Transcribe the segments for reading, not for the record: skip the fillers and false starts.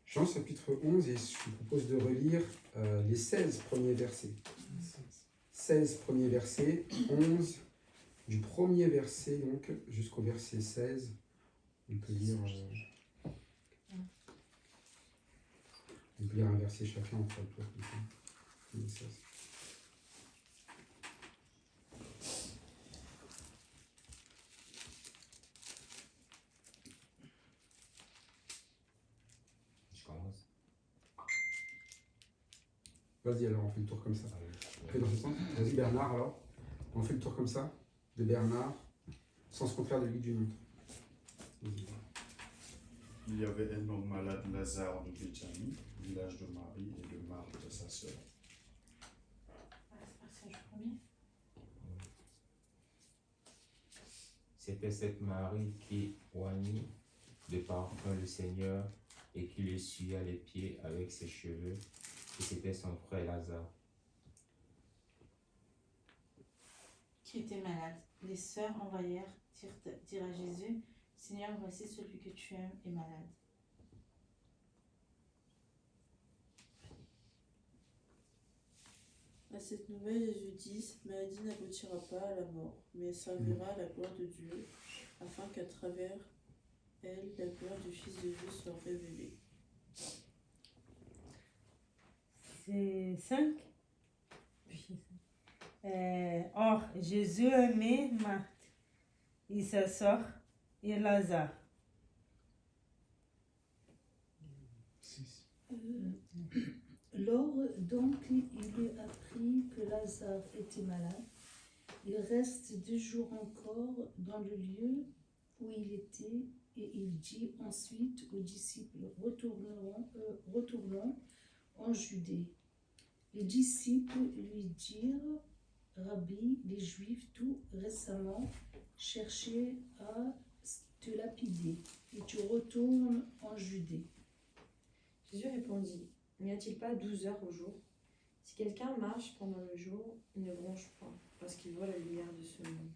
Jean chapitre 11, et je vous propose de relire les 16 premiers versets. 16 premiers versets, 11, du premier verset donc jusqu'au verset 16. On peut lire un verset chacun, on fera le tour comme ça. Je commence. Vas-y, alors on fait le tour comme ça. Fais dans ce sens. Vas-y Bernard, alors. On fait le tour comme ça, de Bernard, sans se contraire de lui du monde. Il y avait un homme malade, Lazare de Béthanie, village de Marie et de Marthe, sa sœur. C'était cette Marie qui oignit de parfum le Seigneur et qui lui essuya les pieds avec ses cheveux, et c'était son frère Lazare. Qui était malade. Les sœurs envoyèrent dire à Jésus, Seigneur, voici celui que tu aimes est malade. À cette nouvelle, Jésus dit, cette maladie n'aboutira pas à la mort, mais servira à la gloire de Dieu, afin qu'à travers elle, la gloire du Fils de Dieu soit révélée. C'est 5. Or, Jésus aimait Marthe et sa sœur et Lazare. Lors donc il eut appris que Lazare était malade, il reste 2 jours encore dans le lieu où il était, et il dit ensuite aux disciples, retournons en Judée. Les disciples lui dirent, Rabbi, les Juifs tout récemment cherchaient à te lapider, et tu retournes en Judée. Jésus répondit, n'y a-t-il pas 12 heures au jour? Si quelqu'un marche pendant le jour, il ne bronche point, parce qu'il voit la lumière de ce monde.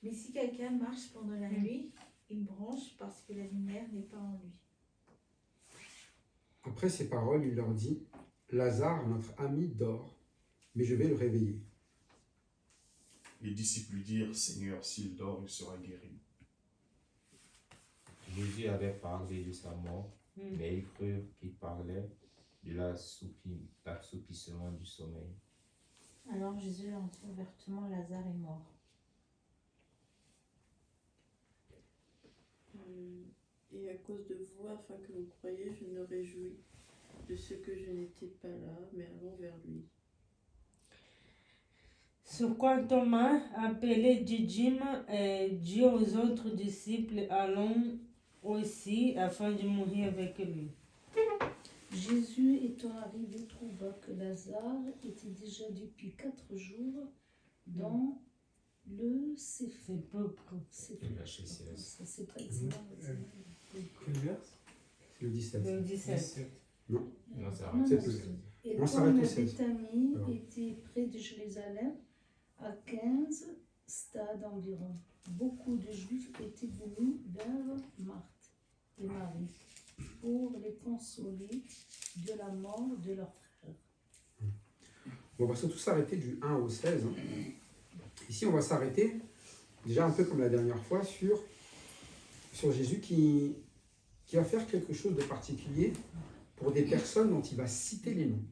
Mais si quelqu'un marche pendant la nuit, il bronche parce que la lumière n'est pas en lui. Après ces paroles, il leur dit, Lazare, notre ami, dort, mais je vais le réveiller. Les disciples lui dirent, Seigneur, s'il dort, il sera guéri. Jésus avait parlé de sa mort, mais ils crurent qu'il parlait de l'assoupissement du sommeil. Alors Jésus leur dit ouvertement, Lazare est mort. Et à cause de vous, afin que vous croyiez, je me réjouis de ce que je n'étais pas là, mais allons vers lui. Sur quoi Thomas, appelé Didyme, dit aux autres disciples, allons aussi afin de mourir avec lui. Jésus étant arrivé trouva que Lazare était déjà depuis 4 jours dans le sépulcre. C'est pas excellent. Quel vers? C'est le 17. Le 17. Non, Non, ça Non, arrête. c'est non, plus. Et On s'arrête comme au 16. Béthanie Alors. était près de Jérusalem, à 15 stades environ, beaucoup de Juifs étaient venus vers Marthe et Marie pour les consoler de la mort de leur frère. On va surtout s'arrêter du 1 au 16. Ici, on va s'arrêter, déjà un peu comme la dernière fois, sur Jésus qui va faire quelque chose de particulier pour des personnes dont il va citer les noms.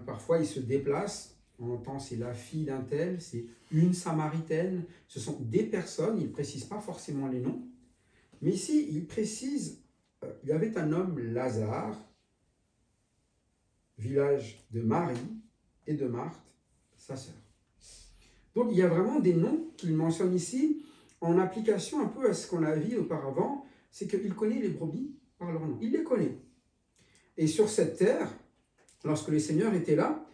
Parfois, il se déplace, on entend c'est la fille d'un tel, c'est une Samaritaine, ce sont des personnes, il ne précise pas forcément les noms, mais ici, il précise, il y avait un homme, Lazare, village de Marie et de Marthe, sa sœur. Donc, il y a vraiment des noms qu'il mentionne ici, en application un peu à ce qu'on a vu auparavant, c'est qu'il connaît les brebis par leur nom. Il les connaît. Et sur cette terre, lorsque le Seigneur était là,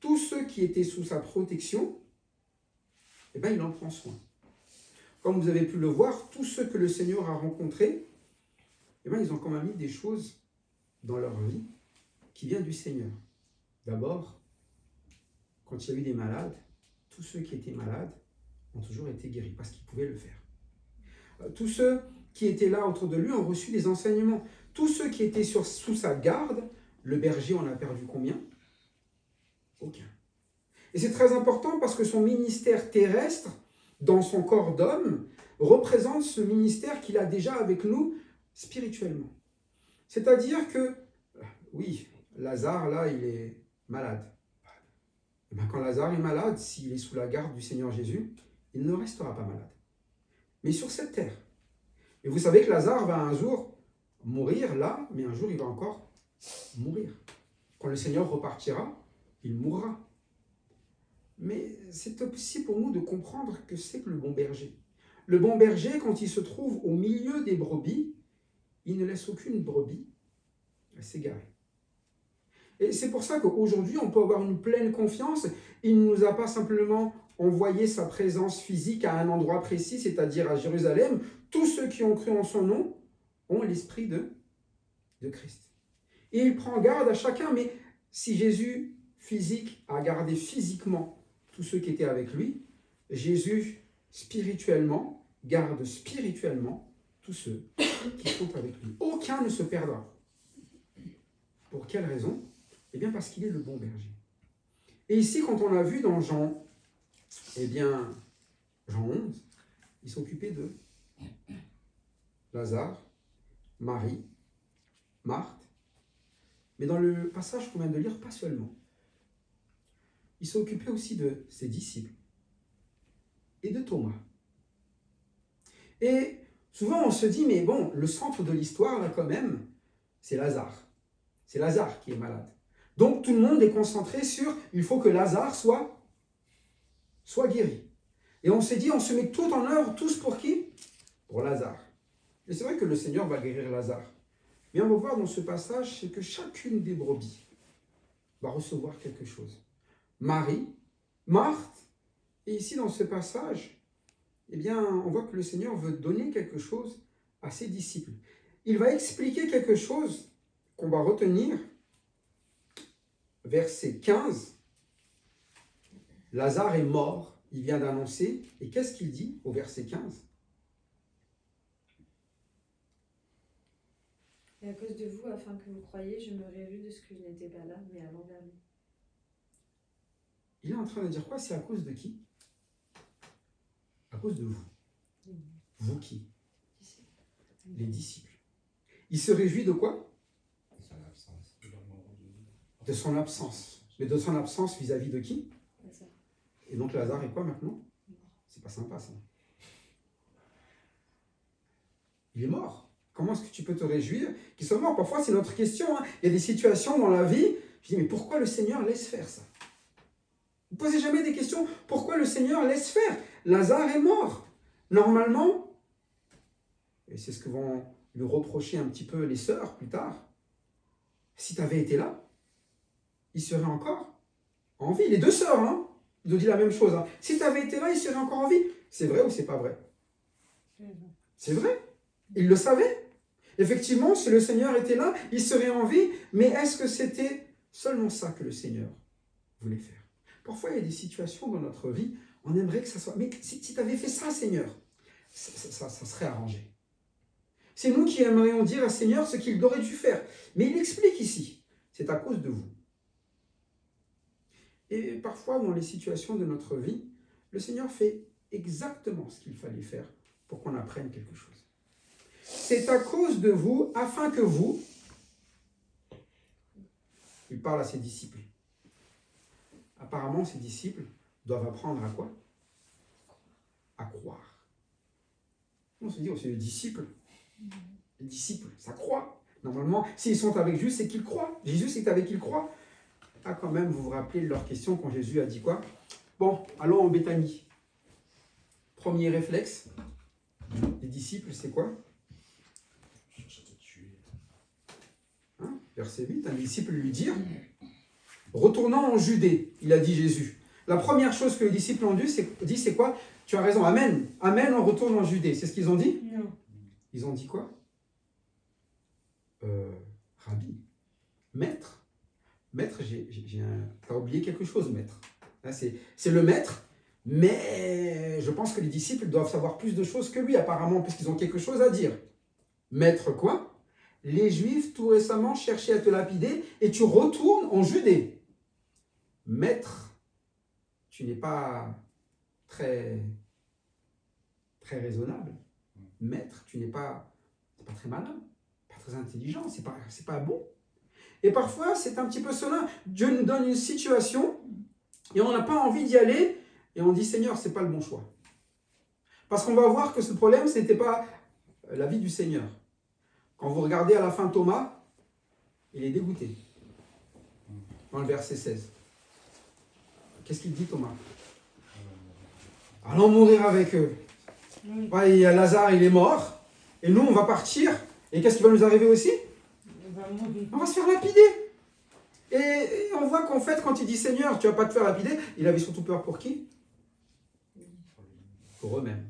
tous ceux qui étaient sous sa protection, eh bien, il en prend soin. Comme vous avez pu le voir, tous ceux que le Seigneur a rencontrés, eh bien, ils ont quand même mis des choses dans leur vie qui viennent du Seigneur. D'abord, quand il y a eu des malades, tous ceux qui étaient malades ont toujours été guéris parce qu'ils pouvaient le faire. Tous ceux qui étaient là autour de lui ont reçu des enseignements. Tous ceux qui étaient sous sa garde, le berger en a perdu combien? Aucun. Et c'est très important parce que son ministère terrestre, dans son corps d'homme, représente ce ministère qu'il a déjà avec nous spirituellement. C'est-à-dire que, oui, Lazare, là, il est malade. Et bien, quand Lazare est malade, s'il est sous la garde du Seigneur Jésus, il ne restera pas malade. Mais sur cette terre. Et vous savez que Lazare va un jour mourir là, mais un jour il va encore mourir. Quand le Seigneur repartira, il mourra. Mais c'est aussi pour nous de comprendre que c'est que le bon berger. Le bon berger, quand il se trouve au milieu des brebis, il ne laisse aucune brebis s'égarer. Et c'est pour ça qu'aujourd'hui, on peut avoir une pleine confiance. Il ne nous a pas simplement envoyé sa présence physique à un endroit précis, c'est-à-dire à Jérusalem. Tous ceux qui ont cru en son nom ont l'esprit de Christ. Et il prend garde à chacun, mais si Jésus physique a gardé physiquement tous ceux qui étaient avec lui, Jésus spirituellement garde spirituellement tous ceux qui sont avec lui. Aucun ne se perdra. Pour quelle raison? Eh bien parce qu'il est le bon berger. Et ici, quand on a vu dans Jean, Jean 11, il s'occupait de Lazare, Marie, Marthe, mais dans le passage qu'on vient de lire, pas seulement. Il s'est occupé aussi de ses disciples et de Thomas. Et souvent on se dit, mais bon, le centre de l'histoire, là quand même, c'est Lazare. C'est Lazare qui est malade. Donc tout le monde est concentré sur, il faut que Lazare soit guéri. Et on s'est dit, on se met tout en œuvre, tous pour qui? Pour Lazare. Et c'est vrai que le Seigneur va guérir Lazare. Mais on va voir dans ce passage, c'est que chacune des brebis va recevoir quelque chose. Marie, Marthe, et ici dans ce passage, eh bien, on voit que le Seigneur veut donner quelque chose à ses disciples. Il va expliquer quelque chose qu'on va retenir. Verset 15, Lazare est mort, il vient d'annoncer, et qu'est-ce qu'il dit au verset 15? Et à cause de vous, afin que vous croyiez, je me réjouis de ce que je n'étais pas là, mais à l'envers lui. Il est en train de dire quoi? C'est à cause de qui? À cause de vous. Vous qui? Les disciples. Il se réjouit de quoi? De son absence. De la mort de... De son absence. Mais de son absence vis-à-vis de qui? Lazare. Et donc Lazare est quoi maintenant? C'est pas sympa ça. Il est mort. Comment est-ce que tu peux te réjouir qu'il soit mort? Parfois c'est notre question. Hein. Il y a des situations dans la vie, je dis mais pourquoi le Seigneur laisse faire ça? Vous ne posez jamais des questions, pourquoi le Seigneur laisse faire? Lazare est mort. Normalement, et c'est ce que vont lui reprocher un petit peu les sœurs plus tard, si tu avais été là, il serait encore en vie. Les deux sœurs, hein, ils ont dit la même chose. Hein. Si tu avais été là, il serait encore en vie. C'est vrai ou c'est pas vrai? C'est vrai. Il le savait. Effectivement, si le Seigneur était là, il serait en vie. Mais est-ce que c'était seulement ça que le Seigneur voulait faire? Parfois, il y a des situations dans notre vie, on aimerait que ça soit... Mais si tu avais fait ça, Seigneur, ça serait arrangé. C'est nous qui aimerions dire à Seigneur ce qu'il aurait dû faire. Mais il explique ici, c'est à cause de vous. Et parfois, dans les situations de notre vie, le Seigneur fait exactement ce qu'il fallait faire pour qu'on apprenne quelque chose. C'est à cause de vous, afin que vous... Il parle à ses disciples. Apparemment, ses disciples doivent apprendre à quoi? À croire. On se dit, oh, c'est les disciples. Les disciples, ça croit. Normalement, s'ils sont avec Jésus, c'est qu'ils croient. Jésus, c'est avec qu'ils croient. Ah, quand même, vous vous rappelez de leur question quand Jésus a dit quoi? Bon, allons en Béthanie. Premier réflexe des disciples, c'est quoi? Cherche à te tuer. Hein? Verset 8, un disciple lui dit, retournant en Judée, il a dit Jésus. La première chose que les disciples ont dit, c'est quoi? Tu as raison, amen. Amen, on retourne en Judée. C'est ce qu'ils ont dit? Non. Ils ont dit quoi? Rabbi, maître. Maître, t'as oublié quelque chose, maître. Là, c'est le maître. Mais je pense que les disciples doivent savoir plus de choses que lui, apparemment, puisqu'ils ont quelque chose à dire. Maître quoi? Les Juifs tout récemment cherchaient à te lapider et tu retournes en Judée. Maître, tu n'es pas très raisonnable. Maître, tu n'es pas très malin, pas très intelligent, c'est pas bon. Et parfois, c'est un petit peu cela. Dieu nous donne une situation et on n'a pas envie d'y aller et on dit, Seigneur, c'est pas le bon choix. Parce qu'on va voir que ce problème, ce n'était pas la vie du Seigneur. Quand vous regardez à la fin Thomas, il est dégoûté. Dans le verset 16. Qu'est-ce qu'il dit Thomas? Allons mourir avec eux. Ouais, il y a Lazare, il est mort. Et nous, on va partir. Et qu'est-ce qui va nous arriver aussi? On va se faire lapider. Et on voit qu'en fait, quand il dit Seigneur, tu ne vas pas te faire lapider, il avait surtout peur pour qui? Pour eux-mêmes.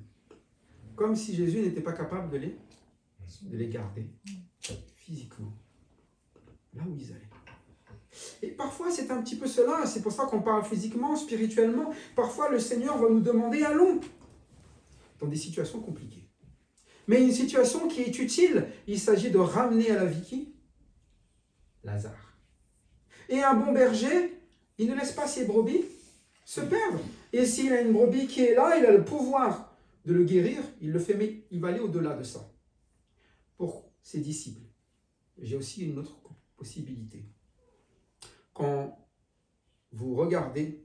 Comme si Jésus n'était pas capable de les garder physiquement. Là où ils allaient. Et parfois, c'est un petit peu cela. C'est pour ça qu'on parle physiquement, spirituellement. Parfois, le Seigneur va nous demander allons dans des situations compliquées. Mais une situation qui est utile, il s'agit de ramener à la vie qui? Lazare. Et un bon berger, il ne laisse pas ses brebis se perdre. Et s'il a une brebis qui est là, il a le pouvoir de le guérir, il le fait, mais il va aller au-delà de ça. Pour ses disciples, j'ai aussi une autre possibilité. Quand vous regardez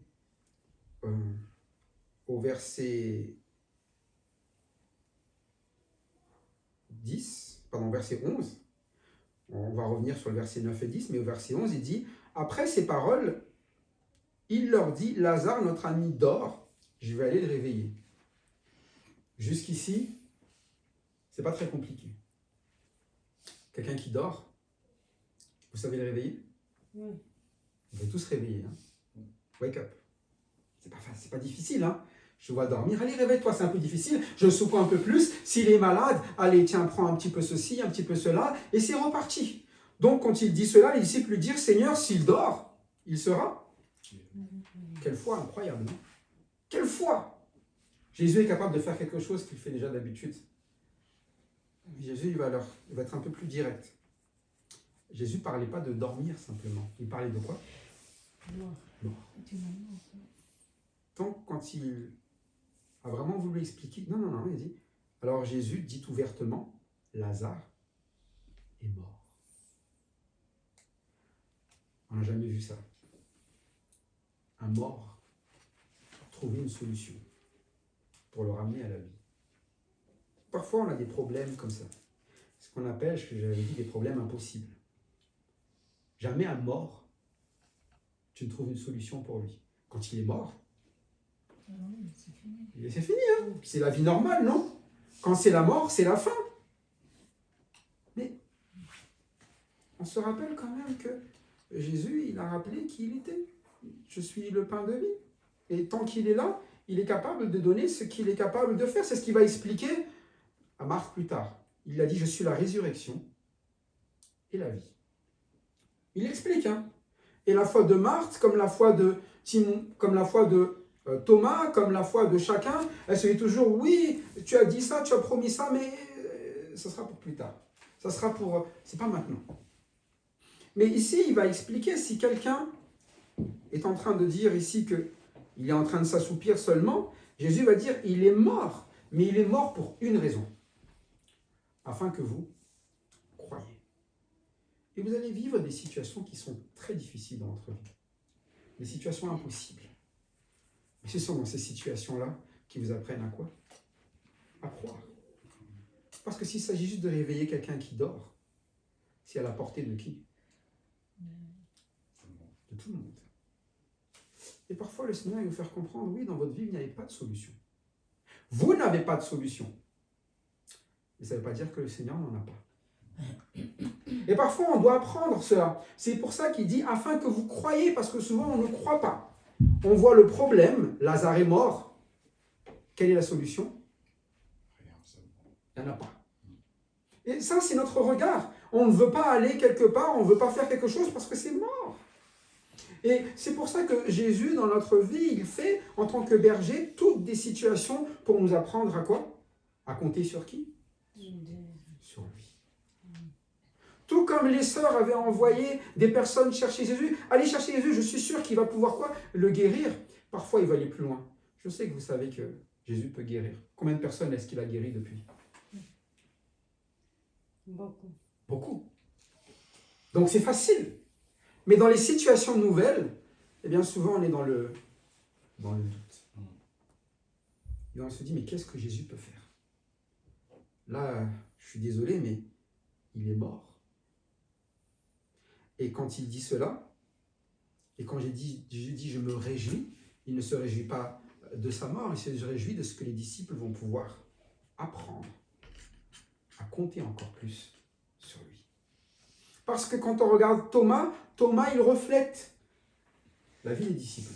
au verset 11, on va revenir sur le verset 9 et 10, mais au verset 11, il dit, après ces paroles, il leur dit, Lazare, notre ami, dort, je vais aller le réveiller. Jusqu'ici, c'est pas très compliqué. Quelqu'un qui dort, vous savez le réveiller? Oui. Vous allez tous réveiller. Hein? Wake up. C'est pas difficile. Hein? Je vois dormir. Allez, réveille-toi, c'est un peu difficile. Je secoue un peu plus. S'il est malade, allez, tiens, prends un petit peu ceci, un petit peu cela. Et c'est reparti. Donc, quand il dit cela, les disciples lui disent, Seigneur, s'il dort, il sera. Quelle foi incroyable, non? Quelle foi! Jésus est capable de faire quelque chose qu'il fait déjà d'habitude. Jésus, il va être un peu plus direct. Jésus ne parlait pas de dormir simplement. Il parlait de quoi? Mort. Donc, quand il a vraiment voulu expliquer, non, il dit, alors Jésus dit ouvertement, Lazare est mort. On n'a jamais vu ça. Un mort trouver une solution pour le ramener à la vie. Parfois, on a des problèmes comme ça. Ce qu'on appelle, ce que j'avais dit, des problèmes impossibles. Jamais un mort, tu ne trouves une solution pour lui. Quand il est mort, c'est fini. Hein? C'est la vie normale, non? Quand c'est la mort, c'est la fin. Mais on se rappelle quand même que Jésus, il a rappelé qui il était. Je suis le pain de vie. Et tant qu'il est là, il est capable de donner ce qu'il est capable de faire. C'est ce qu'il va expliquer à Marc plus tard. Il a dit, je suis la résurrection et la vie. Il explique, hein. Et la foi de Marthe, comme la foi de Timon, comme la foi de Thomas, comme la foi de chacun, elle se dit toujours, oui, tu as dit ça, tu as promis ça, mais ça sera pour plus tard. Ça sera pour... c'est pas maintenant. Mais ici, il va expliquer, si quelqu'un est en train de dire ici qu'il est en train de s'assoupir seulement, Jésus va dire, il est mort, mais il est mort pour une raison, afin que vous croyez. Et vous allez vivre des situations qui sont très difficiles dans votre vie, des situations impossibles. Mais ce sont dans ces situations-là qui vous apprennent à quoi? À croire. Parce que s'il s'agit juste de réveiller quelqu'un qui dort, c'est à la portée de qui? De tout le monde. Et parfois, le Seigneur va vous faire comprendre, oui, dans votre vie, il n'y avait pas de solution. Vous n'avez pas de solution. Mais ça ne veut pas dire que le Seigneur n'en a pas. Et parfois, on doit apprendre cela. C'est pour ça qu'il dit, afin que vous croyiez, parce que souvent, on ne croit pas. On voit le problème, Lazare est mort. Quelle est la solution? Il n'y en a pas. Et ça, c'est notre regard. On ne veut pas aller quelque part, on ne veut pas faire quelque chose parce que c'est mort. Et c'est pour ça que Jésus, dans notre vie, il fait, en tant que berger, toutes des situations pour nous apprendre à quoi? À compter sur qui? Sur lui. Tout comme les sœurs avaient envoyé des personnes chercher Jésus, allez chercher Jésus, je suis sûr qu'il va pouvoir quoi? Le guérir. Parfois, il va aller plus loin. Je sais que vous savez que Jésus peut guérir. Combien de personnes est-ce qu'il a guéri depuis? Beaucoup. Beaucoup. Donc c'est facile. Mais dans les situations nouvelles, eh bien souvent on est dans le doute. Et on se dit, mais qu'est-ce que Jésus peut faire? Là, je suis désolé, mais il est mort. Et quand il dit cela, et quand Jésus dit, je me réjouis, il ne se réjouit pas de sa mort, il se réjouit de ce que les disciples vont pouvoir apprendre à compter encore plus sur lui. Parce que quand on regarde Thomas, il reflète la vie des disciples.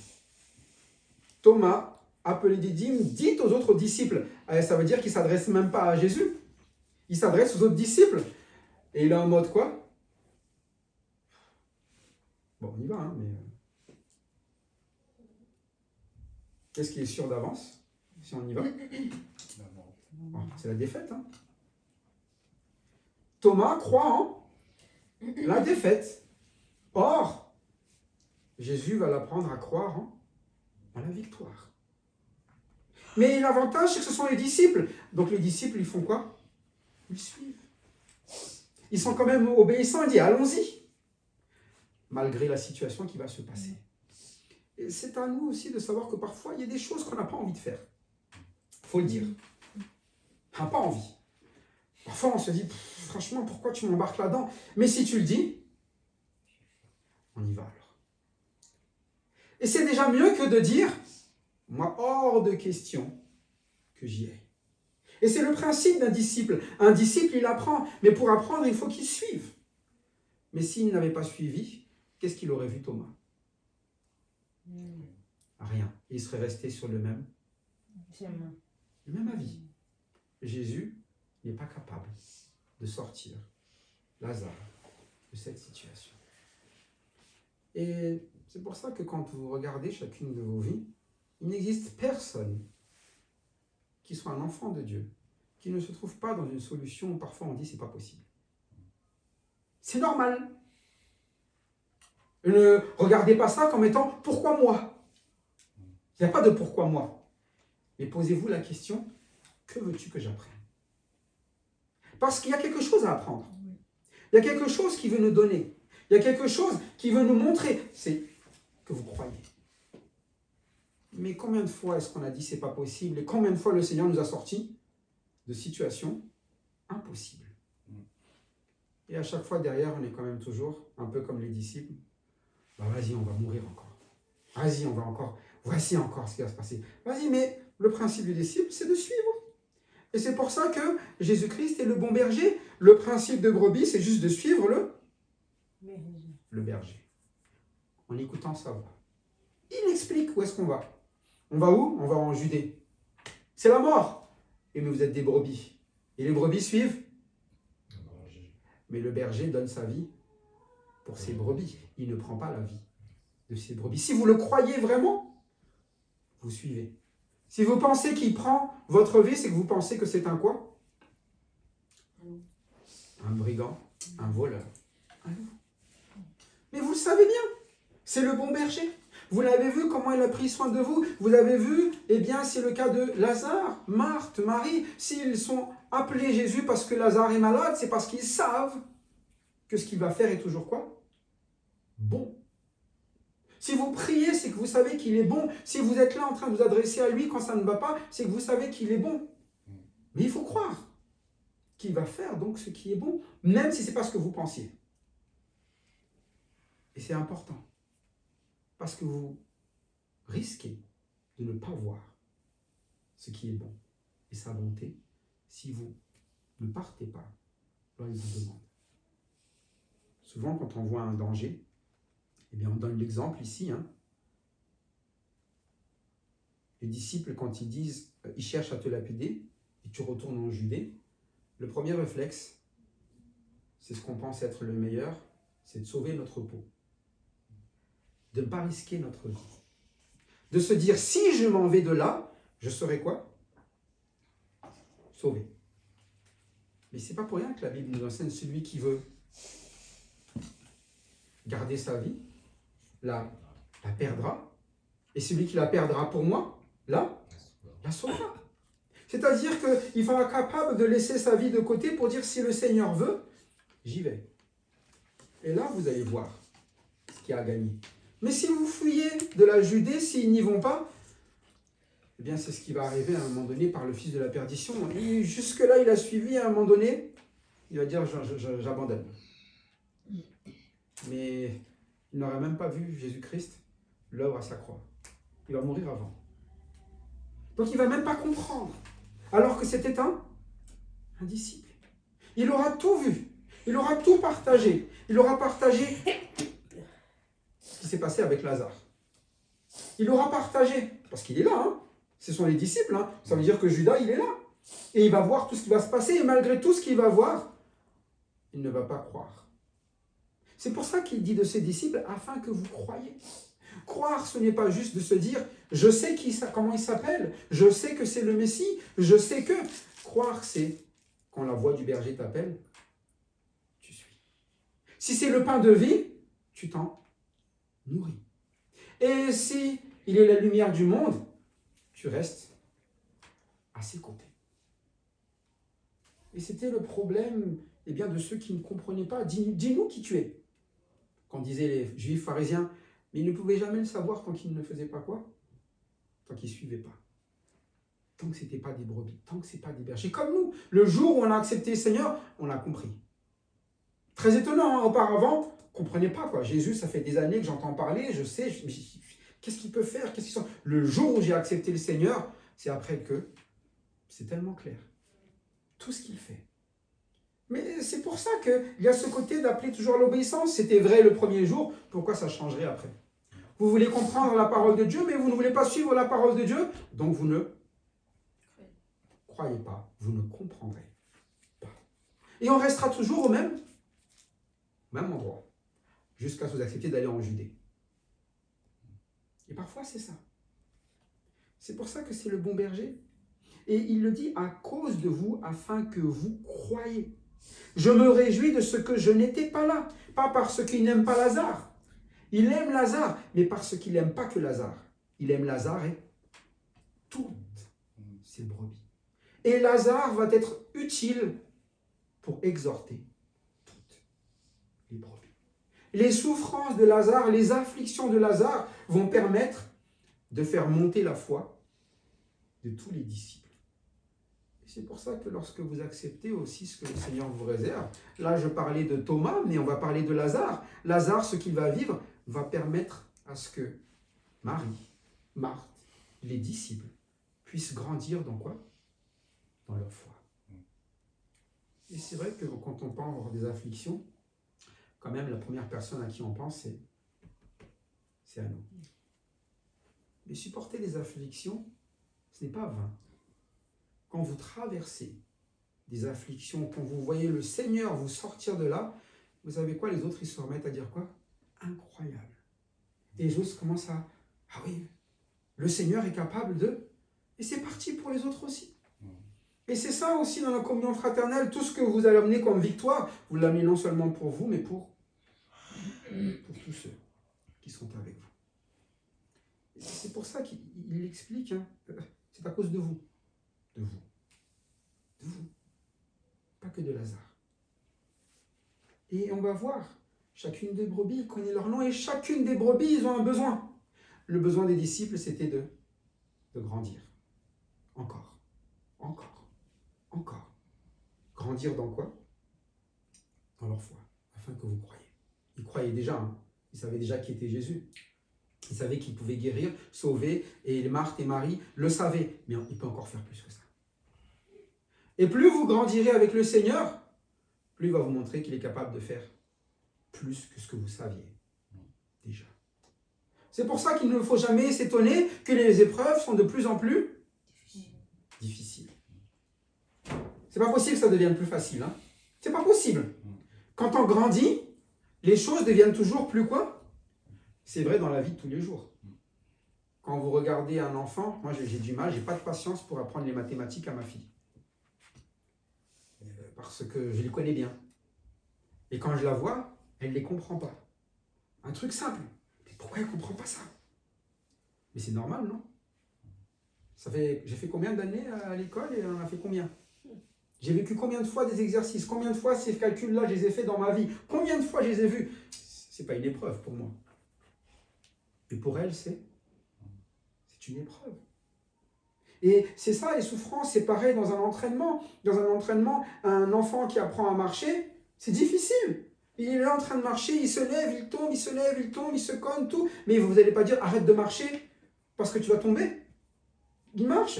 Thomas, appelé Didyme, dit aux autres disciples, ça veut dire qu'il ne s'adresse même pas à Jésus, il s'adresse aux autres disciples. Et il est en mode quoi? Bon, on y va, hein, mais... Qu'est-ce qui est sûr d'avance, si on y va? Oh, c'est la défaite. Hein. Thomas croit en la défaite. Or, Jésus va l'apprendre à croire en la victoire. Mais l'avantage, c'est que ce sont les disciples. Donc les disciples, ils font quoi? Ils suivent. Ils sont quand même obéissants, ils disent allons-y. Malgré la situation qui va se passer. Et c'est à nous aussi de savoir que parfois, il y a des choses qu'on n'a pas envie de faire. Il faut le dire. On n'a pas envie. Parfois, on se dit, franchement, pourquoi tu m'embarques là-dedans? Mais si tu le dis, on y va alors. Et c'est déjà mieux que de dire, moi, hors de question que j'y aille. Et c'est le principe d'un disciple. Un disciple, il apprend. Mais pour apprendre, il faut qu'il suive. Mais s'il n'avait pas suivi, qu'est-ce qu'il aurait vu, Thomas? Rien. Il serait resté sur le même avis. Jésus n'est pas capable de sortir Lazare de cette situation. Et c'est pour ça que quand vous regardez chacune de vos vies, il n'existe personne qui soit un enfant de Dieu, qui ne se trouve pas dans une solution où parfois on dit c'est pas possible. C'est normal. Ne regardez pas ça comme étant « pourquoi moi ?» Il n'y a pas de « pourquoi moi ?» Mais posez-vous la question « que veux-tu que j'apprenne ?» Parce qu'il y a quelque chose à apprendre. Il y a quelque chose qui veut nous donner. Il y a quelque chose qui veut nous montrer. C'est que vous croyez. Mais combien de fois est-ce qu'on a dit « c'est pas possible » et combien de fois le Seigneur nous a sortis de situations impossibles. Et à chaque fois derrière, on est quand même toujours un peu comme les disciples. Bah vas-y, on va mourir encore. Vas-y, on va encore. Voici encore ce qui va se passer. Vas-y, mais le principe du disciple, c'est de suivre. Et c'est pour ça que Jésus-Christ est le bon berger. Le principe de brebis, c'est juste de suivre le berger. En écoutant sa voix. Il explique où est-ce qu'on va. On va où? On va en Judée. C'est la mort. Et mais vous êtes des brebis. Et les brebis suivent. Mais le berger donne sa vie pour ses brebis. Il ne prend pas la vie de ses brebis. Si vous le croyez vraiment, vous suivez. Si vous pensez qu'il prend votre vie, c'est que vous pensez que c'est un quoi? Un brigand, un voleur, un loup. Mais vous le savez bien, c'est le bon berger. Vous l'avez vu comment il a pris soin de vous. Vous avez vu, eh bien, c'est le cas de Lazare, Marthe, Marie. S'ils sont appelés Jésus parce que Lazare est malade, c'est parce qu'ils savent que ce qu'il va faire est toujours quoi? Bon. Si vous priez, c'est que vous savez qu'il est bon. Si vous êtes là en train de vous adresser à lui quand ça ne va pas, c'est que vous savez qu'il est bon. Mais il faut croire qu'il va faire donc ce qui est bon, même si ce n'est pas ce que vous pensiez. Et c'est important. Parce que vous risquez de ne pas voir ce qui est bon et sa bonté si vous ne partez pas là où il vous demande. Souvent, quand on voit un danger, eh bien, on donne l'exemple ici. Les disciples, quand ils disent « ils cherchent à te lapider » et tu retournes en Judée, le premier réflexe, c'est ce qu'on pense être le meilleur, c'est de sauver notre peau. de ne pas risquer notre vie. De se dire, si je m'en vais de là, je serai quoi? Sauvé. Mais c'est pas pour rien que la Bible nous enseigne celui qui veut garder sa vie, la perdra. Et celui qui la perdra pour moi, la sauvera. C'est-à-dire qu'il sera capable de laisser sa vie de côté pour dire, si le Seigneur veut, j'y vais. Et là, vous allez voir ce qu'il y a à gagner. Mais si vous fuyez de la Judée, s'ils n'y vont pas, eh bien, c'est ce qui va arriver à un moment donné par le fils de la perdition. Et jusque-là, il a suivi, à un moment donné, il va dire, j'abandonne. Mais il n'aurait même pas vu Jésus-Christ, l'œuvre à sa croix. Il va mourir avant. Donc, il ne va même pas comprendre. Alors que c'était un disciple. Il aura tout vu. Il aura tout partagé. Il aura partagé ce qui s'est passé avec Lazare. Il aura partagé, parce qu'il est là, hein. Ce sont les disciples, hein. Ça veut dire que Judas, il est là. Et il va voir tout ce qui va se passer, et malgré tout ce qu'il va voir, il ne va pas croire. C'est pour ça qu'il dit de ses disciples, afin que vous croyiez. Croire, ce n'est pas juste de se dire, je sais comment il s'appelle, je sais que c'est le Messie, je sais que... Croire, c'est quand la voix du berger t'appelle, tu suis. Si c'est le pain de vie, tu t'en nourris. Et si il est la lumière du monde, tu restes à ses côtés. Et c'était le problème de ceux qui ne comprenaient pas. Dis-nous qui tu es. Quand disaient les juifs pharisiens, mais ils ne pouvaient jamais le savoir tant qu'ils ne faisaient pas quoi? Tant qu'ils ne suivaient pas. Tant que ce n'était pas des brebis, tant que ce n'est pas des bergers. Comme nous, le jour où on a accepté le Seigneur, on l'a compris. Très étonnant, hein? Auparavant, on ne comprenait pas, quoi. Jésus, ça fait des années que j'entends parler, je sais, qu'est-ce qu'il peut faire? Le jour où j'ai accepté le Seigneur, c'est après que c'est tellement clair. Tout ce qu'il fait. Mais c'est pour ça qu'il y a ce côté d'appeler toujours à l'obéissance. C'était vrai le premier jour, pourquoi ça changerait après? Vous voulez comprendre la parole de Dieu, mais vous ne voulez pas suivre la parole de Dieu, donc vous ne croyez pas, vous ne comprendrez pas. Et on restera toujours au même endroit, jusqu'à ce que vous acceptiez d'aller en Judée. Et parfois, c'est ça. C'est pour ça que c'est le bon berger. Et il le dit à cause de vous, afin que vous croyiez. Je me réjouis de ce que je n'étais pas là. Pas parce qu'il n'aime pas Lazare. Il aime Lazare, mais parce qu'il n'aime pas que Lazare. Il aime Lazare et toutes ses brebis. Et Lazare va être utile pour exhorter toutes les brebis. Les souffrances de Lazare, les afflictions de Lazare vont permettre de faire monter la foi de tous les disciples. Et c'est pour ça que lorsque vous acceptez aussi ce que le Seigneur vous réserve, là je parlais de Thomas, mais on va parler de Lazare. Lazare, ce qu'il va vivre, va permettre à ce que Marie, Marthe, les disciples puissent grandir dans quoi? Dans leur foi. Et c'est vrai que quand on pense des afflictions, quand même la première personne à qui on pense, c'est à nous. Mais supporter les afflictions, ce n'est pas vain. Quand vous traversez des afflictions, quand vous voyez le Seigneur vous sortir de là, vous savez quoi? Les autres, ils se remettent à dire quoi? Incroyable. Et les autres commencent à... Ah oui, le Seigneur est capable de... Et c'est parti pour les autres aussi. Et c'est ça aussi dans la communion fraternelle, tout ce que vous allez amener comme victoire, vous l'amenez non seulement pour vous, mais pour tous ceux qui sont avec vous. Et c'est pour ça qu'il explique, hein, c'est à cause de vous. De vous. De vous. Pas que de Lazare. Et on va voir, chacune des brebis connaît leur nom, et chacune des brebis, ils ont un besoin. Le besoin des disciples, c'était de grandir. Encore. Grandir dans quoi? Dans leur foi, afin que vous croyiez. Ils croyaient déjà, hein. Ils savaient déjà qui était Jésus. Ils savaient qu'il pouvait guérir, sauver, et Marthe et Marie le savaient. Mais il peut encore faire plus que ça. Et plus vous grandirez avec le Seigneur, plus il va vous montrer qu'il est capable de faire plus que ce que vous saviez déjà. C'est pour ça qu'il ne faut jamais s'étonner que les épreuves sont de plus en plus difficiles. C'est pas possible que ça devienne plus facile. Hein. C'est pas possible. Quand on grandit, les choses deviennent toujours plus quoi? C'est vrai dans la vie de tous les jours. Quand vous regardez un enfant, moi j'ai du mal, j'ai pas de patience pour apprendre les mathématiques à ma fille. Parce que je les connais bien. Et quand je la vois, elle ne les comprend pas. Un truc simple. Mais pourquoi elle ne comprend pas ça? Mais c'est normal, non? J'ai fait combien d'années à l'école et elle en a fait combien? J'ai vécu combien de fois des exercices? Combien de fois ces calculs-là, je les ai faits dans ma vie? Combien de fois je les ai vus? C'est pas une épreuve pour moi. Et pour elle, c'est une épreuve. Et c'est ça, les souffrances, c'est pareil dans un entraînement. Dans un entraînement, un enfant qui apprend à marcher, c'est difficile. Il est là en train de marcher, il se lève, il tombe, il se lève, il tombe, il se cogne, tout. Mais vous n'allez pas dire arrête de marcher parce que tu vas tomber. Il marche.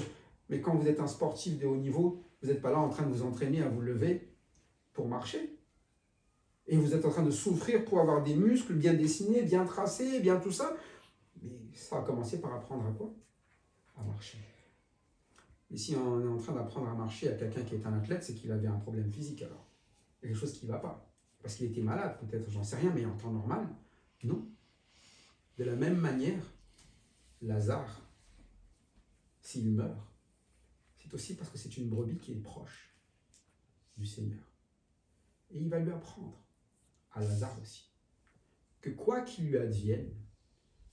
Mais quand vous êtes un sportif de haut niveau, vous n'êtes pas là en train de vous entraîner à vous lever pour marcher. Et vous êtes en train de souffrir pour avoir des muscles bien dessinés, bien tracés, bien tout ça. Mais ça a commencé par apprendre à quoi? À marcher. Et si on est en train d'apprendre à marcher à quelqu'un qui est un athlète, c'est qu'il avait un problème physique alors. Il y a quelque chose qui ne va pas. Parce qu'il était malade, peut-être, j'en sais rien, mais en temps normal, non. De la même manière, Lazare, s'il meurt, c'est aussi parce que c'est une brebis qui est proche du Seigneur. Et il va lui apprendre, à Lazare aussi, que quoi qu'il lui advienne,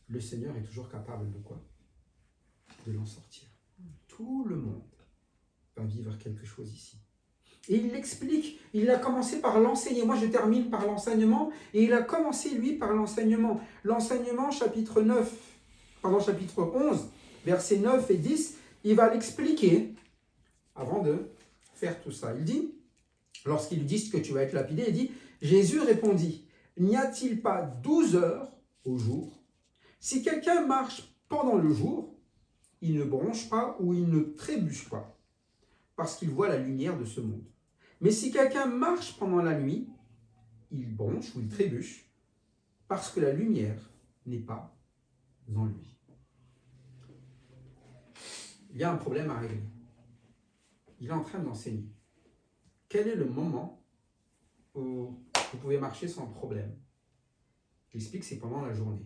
le Seigneur est toujours capable de quoi? De l'en sortir. Tout le monde va vivre quelque chose ici. Et il l'explique, il a commencé par l'enseigner. Moi je termine par l'enseignement, et il a commencé lui par l'enseignement. L'enseignement chapitre 11, versets 9 et 10, il va l'expliquer avant de faire tout ça. Il dit, lorsqu'ils lui disent que tu vas être lapidé, il dit, Jésus répondit, n'y a-t-il pas 12 heures au jour? Si quelqu'un marche pendant le jour, il ne bronche pas ou il ne trébuche pas, parce qu'il voit la lumière de ce monde. Mais si quelqu'un marche pendant la nuit, il bronche ou il trébuche, parce que la lumière n'est pas en lui. Il y a un problème à régler. Il est en train d'enseigner. Quel est le moment où vous pouvez marcher sans problème? Il explique que c'est pendant la journée.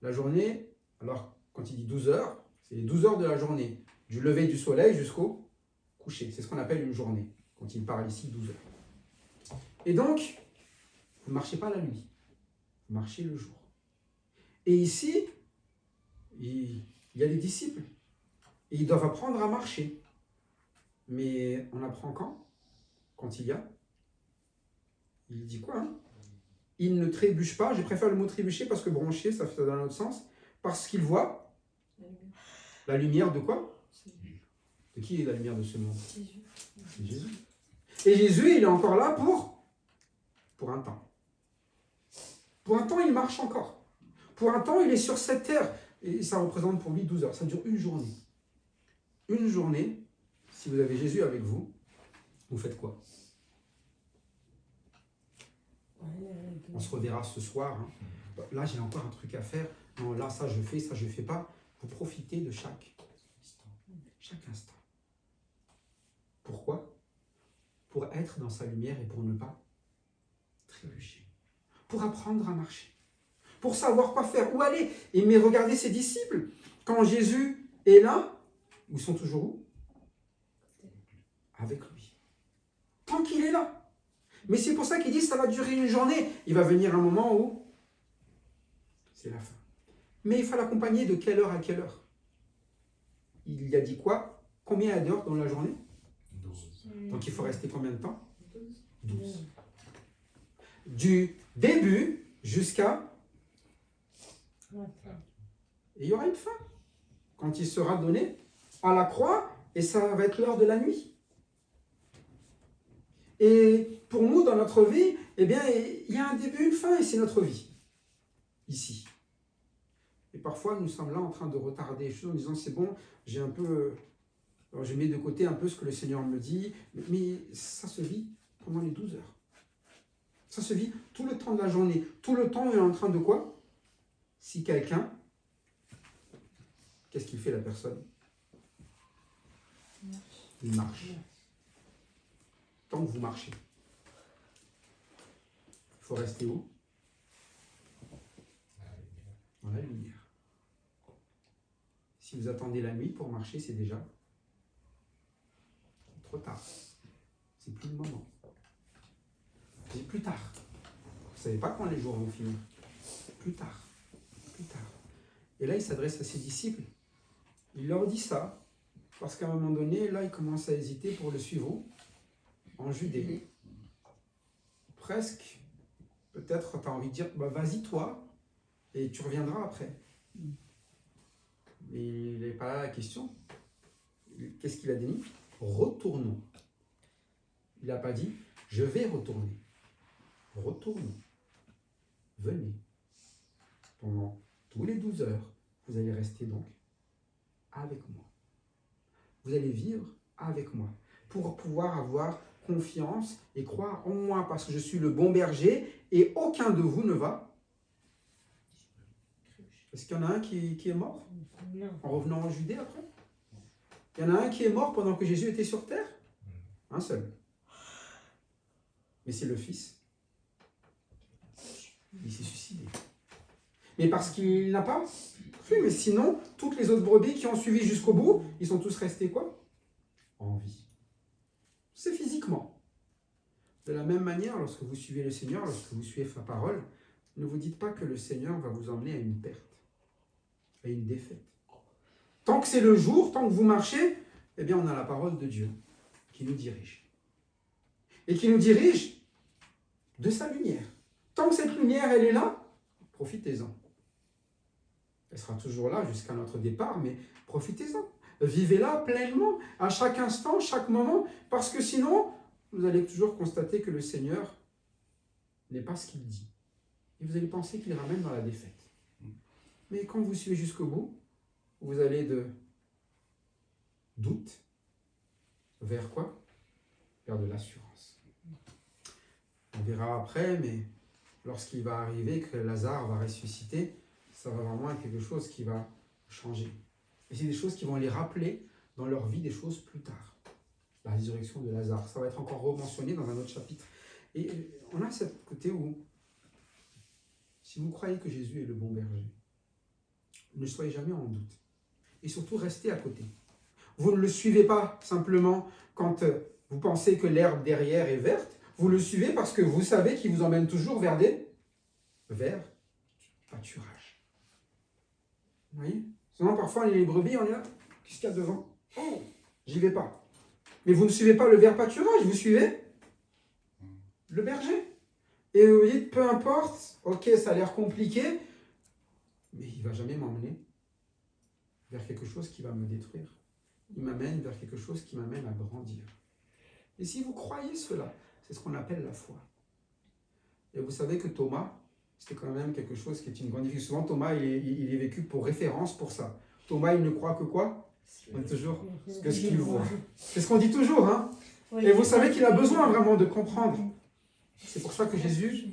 La journée, alors quand il dit 12 heures, c'est les 12 heures de la journée, du lever du soleil jusqu'au coucher. C'est ce qu'on appelle une journée, quand il parle ici 12 heures. Et donc, vous ne marchez pas la nuit, vous marchez le jour. Et ici, il y a des disciples, et ils doivent apprendre à marcher. Mais on apprend quand? Quand il y a? Il dit quoi, hein? Il ne trébuche pas, je préfère le mot trébucher parce que broncher, ça fait dans l'autre sens, parce qu'il voit la lumière de quoi? De qui est la lumière de ce monde? C'est Jésus. Et Jésus, il est encore là pour un temps. Pour un temps, il marche encore. Pour un temps, il est sur cette terre. Et ça représente pour lui 12 heures. Ça dure une journée. Une journée, si vous avez Jésus avec vous, vous faites quoi? On se reverra ce soir. Hein. Là, j'ai encore un truc à faire. Non, là, ça, je fais pas. Vous profitez de chaque instant. Pourquoi? Pour être dans sa lumière et pour ne pas trébucher. Pour apprendre à marcher. Pour savoir quoi faire, où aller. Et mais regardez ses disciples. Quand Jésus est là, ils sont toujours où? Avec lui. Tant qu'il est là. Mais c'est pour ça qu'il dit ça va durer une journée. Il va venir un moment où c'est la fin. Mais il faut l'accompagner de quelle heure à quelle heure? Il y a dit quoi? Combien d'heures dans la journée? 12. Donc il faut rester combien de temps? 12. Du début jusqu'à... Et il y aura une fin. Quand il sera donné à la croix, et ça va être l'heure de la nuit. Et pour nous, dans notre vie, eh bien, il y a un début, une fin, et c'est notre vie. Ici. Et parfois, nous sommes là en train de retarder les choses en disant, c'est bon, j'ai un peu... Alors, je mets de côté un peu ce que le Seigneur me dit, mais ça se vit pendant les 12 heures. Ça se vit tout le temps de la journée. Tout le temps, il est en train de quoi? Si quelqu'un... Qu'est-ce qu'il fait, la personne? Il marche. Tant que vous marchez. Il faut rester où? dans la lumière. Si vous attendez la nuit pour marcher, c'est déjà trop tard. C'est plus le moment. C'est plus tard. Vous ne savez pas quand les jours vont finir. Plus tard. Plus tard. Et là, il s'adresse à ses disciples. Il leur dit ça, parce qu'à un moment donné, là, il commence à hésiter pour le suivre en Judée. Presque, peut-être, tu as envie de dire, bah, vas-y toi, et tu reviendras après. Mais il n'est pas là la question. Qu'est-ce qu'il a dit? Retournons. Il n'a pas dit, je vais retourner. Retournons. Venez. Pendant tous les 12 heures, vous allez rester donc avec moi. Vous allez vivre avec moi pour pouvoir avoir confiance et croire en moi parce que je suis le bon berger et aucun de vous ne va. Est-ce qu'il y en a un qui est mort en revenant en Judée après? Il y en a un qui est mort pendant que Jésus était sur terre? Un seul. Mais c'est le Fils. Il s'est suicidé. Mais parce qu'il n'a pas cru. Mais sinon, toutes les autres brebis qui ont suivi jusqu'au bout, ils sont tous restés quoi? En vie. C'est physiquement. De la même manière, lorsque vous suivez le Seigneur, lorsque vous suivez sa parole, ne vous dites pas que le Seigneur va vous emmener à une perte, à une défaite. Tant que c'est le jour, tant que vous marchez, eh bien on a la parole de Dieu qui nous dirige. Et qui nous dirige de sa lumière. Tant que cette lumière, elle est là, profitez-en. Elle sera toujours là jusqu'à notre départ, mais profitez-en. Vivez-la pleinement, à chaque instant, chaque moment, parce que sinon, vous allez toujours constater que le Seigneur n'est pas ce qu'il dit. Et vous allez penser qu'il ramène dans la défaite. Mais quand vous suivez jusqu'au bout, vous allez de doute vers quoi? Vers de l'assurance. On verra après, mais lorsqu'il va arriver, que Lazare va ressusciter, ça va vraiment être quelque chose qui va changer. Et c'est des choses qui vont les rappeler dans leur vie des choses plus tard. La résurrection de Lazare, ça va être encore rementionné dans un autre chapitre. Et on a ce côté où, si vous croyez que Jésus est le bon berger, ne soyez jamais en doute. Et surtout, restez à côté. Vous ne le suivez pas simplement quand vous pensez que l'herbe derrière est verte. Vous le suivez parce que vous savez qu'il vous emmène toujours vers pâturage. Vous voyez? Sinon, parfois, les brebis, on est là. Qu'est-ce qu'il y a devant? Oh, j'y vais pas. Mais vous ne suivez pas le vers pâturage, vous suivez le berger. Et vous dites, peu importe, ok, ça a l'air compliqué, mais il ne va jamais m'emmener vers quelque chose qui va me détruire. Il m'amène vers quelque chose qui m'amène à grandir. Et si vous croyez cela, c'est ce qu'on appelle la foi. Et vous savez que Thomas, c'était quand même quelque chose qui est une grande difficulté. Souvent, Thomas, il est vécu pour référence pour ça. Thomas, il ne croit que quoi? Toujours que ce qu'il voit. C'est ce qu'on dit toujours, hein? Et vous savez qu'il a besoin vraiment de comprendre. C'est pour ça que Jésus...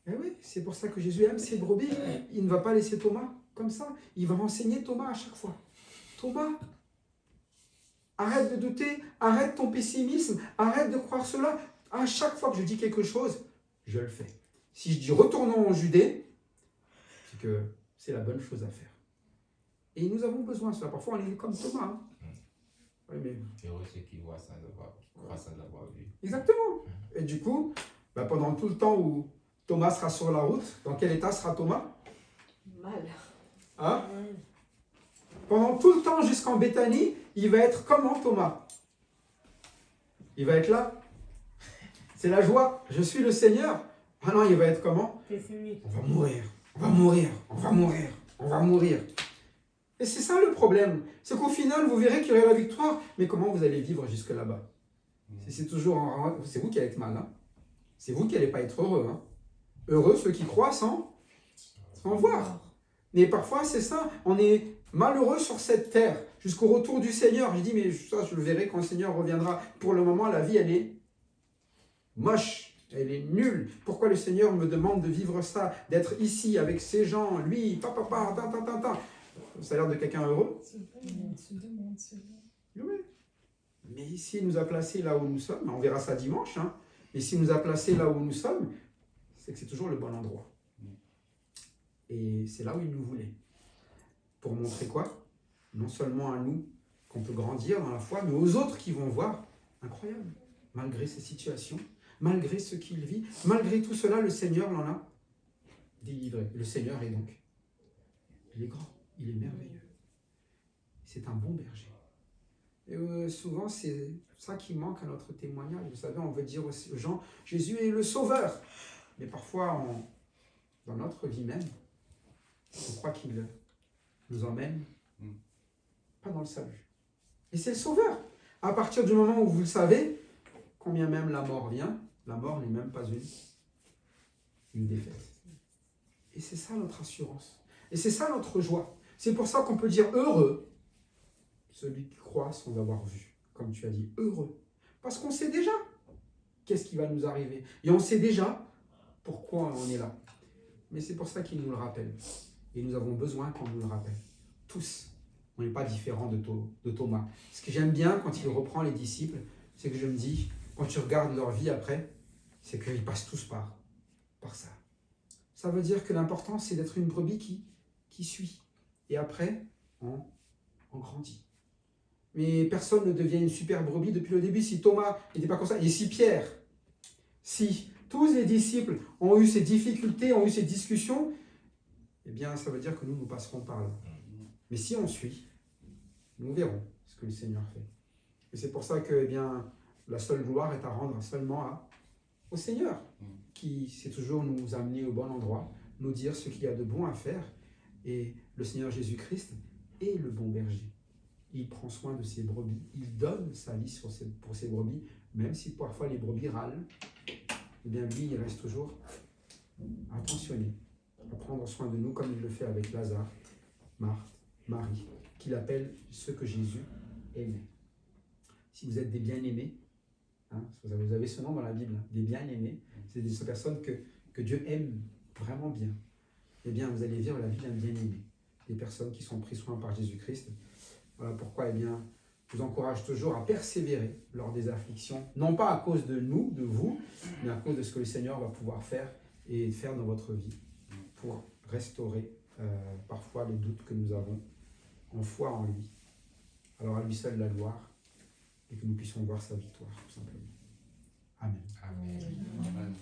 Eh oui, c'est pour ça que Jésus aime ses brebis. Il ne va pas laisser Thomas comme ça. Il va enseigner Thomas à chaque fois. Thomas, arrête de douter, arrête ton pessimisme, arrête de croire cela. À chaque fois que je dis quelque chose, je le fais. Si je dis retournons en Judée, c'est que c'est la bonne chose à faire. Et nous avons besoin de cela. Parfois, on est comme Thomas. Hein. Oui, mais... Heureux ceux qui voient sans avoir, qui croient sans avoir vu. Exactement. Et du coup, pendant tout le temps où Thomas sera sur la route, dans quel état sera Thomas? Mal. Hein? Pendant tout le temps jusqu'en Béthanie, il va être comment Thomas? Il va être là. C'est la joie. Je suis le Seigneur. Ah non, il va être comment? On va mourir. On va mourir. On va mourir. On va mourir. Et c'est ça le problème. C'est qu'au final, vous verrez qu'il y aura la victoire. Mais comment vous allez vivre jusque là-bas? C'est toujours c'est vous qui allez être mal. Hein? C'est vous qui n'allez pas être heureux. Hein? Heureux ceux qui croient sans voir. Mais parfois, c'est ça. On est malheureux sur cette terre jusqu'au retour du Seigneur. Je dis, mais ça, je le verrai quand le Seigneur reviendra. Pour le moment, la vie, elle est moche. Elle est nulle. Pourquoi le Seigneur me demande de vivre ça, d'être ici avec ces gens, lui, papa, ça a l'air de quelqu'un heureux. Oui. Mais ici, il nous a placés là où nous sommes. On verra ça dimanche. Hein. Mais s'il nous a placés là où nous sommes, c'est que c'est toujours le bon endroit. Et c'est là où il nous voulait. Pour montrer quoi? Non seulement à nous qu'on peut grandir dans la foi, mais aux autres qui vont voir. Incroyable. Malgré ces situations, malgré ce qu'il vit, malgré tout cela, le Seigneur l'en a délivré. Le Seigneur est donc, il est grand, il est merveilleux. C'est un bon berger. Et souvent, c'est ça qui manque à notre témoignage. Vous savez, on veut dire aux gens, Jésus est le sauveur. Mais parfois, dans notre vie même, on croit qu'il nous emmène pas dans le salut. Et c'est le sauveur. À partir du moment où vous le savez, combien même la mort vient, la mort n'est même pas une défaite. Et c'est ça notre assurance. Et c'est ça notre joie. C'est pour ça qu'on peut dire heureux celui qui croit sans avoir vu. Comme tu as dit, heureux. Parce qu'on sait déjà qu'est-ce qui va nous arriver. Et on sait déjà pourquoi on est là. Mais c'est pour ça qu'il nous le rappelle. Et nous avons besoin qu'on nous le rappelle. Tous. On n'est pas différents de Thomas. Ce que j'aime bien quand il reprend les disciples, c'est que je me dis, quand tu regardes leur vie après, c'est qu'ils passent tous par ça. Ça veut dire que l'important, c'est d'être une brebis qui suit. Et après, on grandit. Mais personne ne devient une super brebis depuis le début. Si Thomas n'était pas comme ça, et si Pierre, si tous les disciples ont eu ces difficultés, ont eu ces discussions, eh bien, ça veut dire que nous passerons par là. Mais si on suit, nous verrons ce que le Seigneur fait. Et c'est pour ça que, eh bien, la seule gloire est à rendre seulement au Seigneur, qui sait toujours nous amener au bon endroit, nous dire ce qu'il y a de bon à faire. Et le Seigneur Jésus-Christ est le bon berger. Il prend soin de ses brebis, il donne sa vie pour ses brebis, même si parfois les brebis râlent, eh bien lui, il reste toujours attentionné à prendre soin de nous, comme il le fait avec Lazare, Marthe, Marie, qu'il appelle ceux que Jésus aimait. Si vous êtes des bien-aimés, hein, vous avez ce nom dans la Bible, hein, des bien-aimés, c'est des personnes que Dieu aime vraiment bien. Eh bien, vous allez vivre la vie d'un bien-aimé, des personnes qui sont prises soin par Jésus-Christ. Voilà pourquoi, eh bien, je vous encourage toujours à persévérer lors des afflictions, non pas à cause de nous, de vous, mais à cause de ce que le Seigneur va pouvoir faire et faire dans votre vie pour restaurer parfois les doutes que nous avons en foi en lui. Alors à lui seul la gloire et que nous puissions voir sa victoire, tout simplement. Amen. Amen. Amen.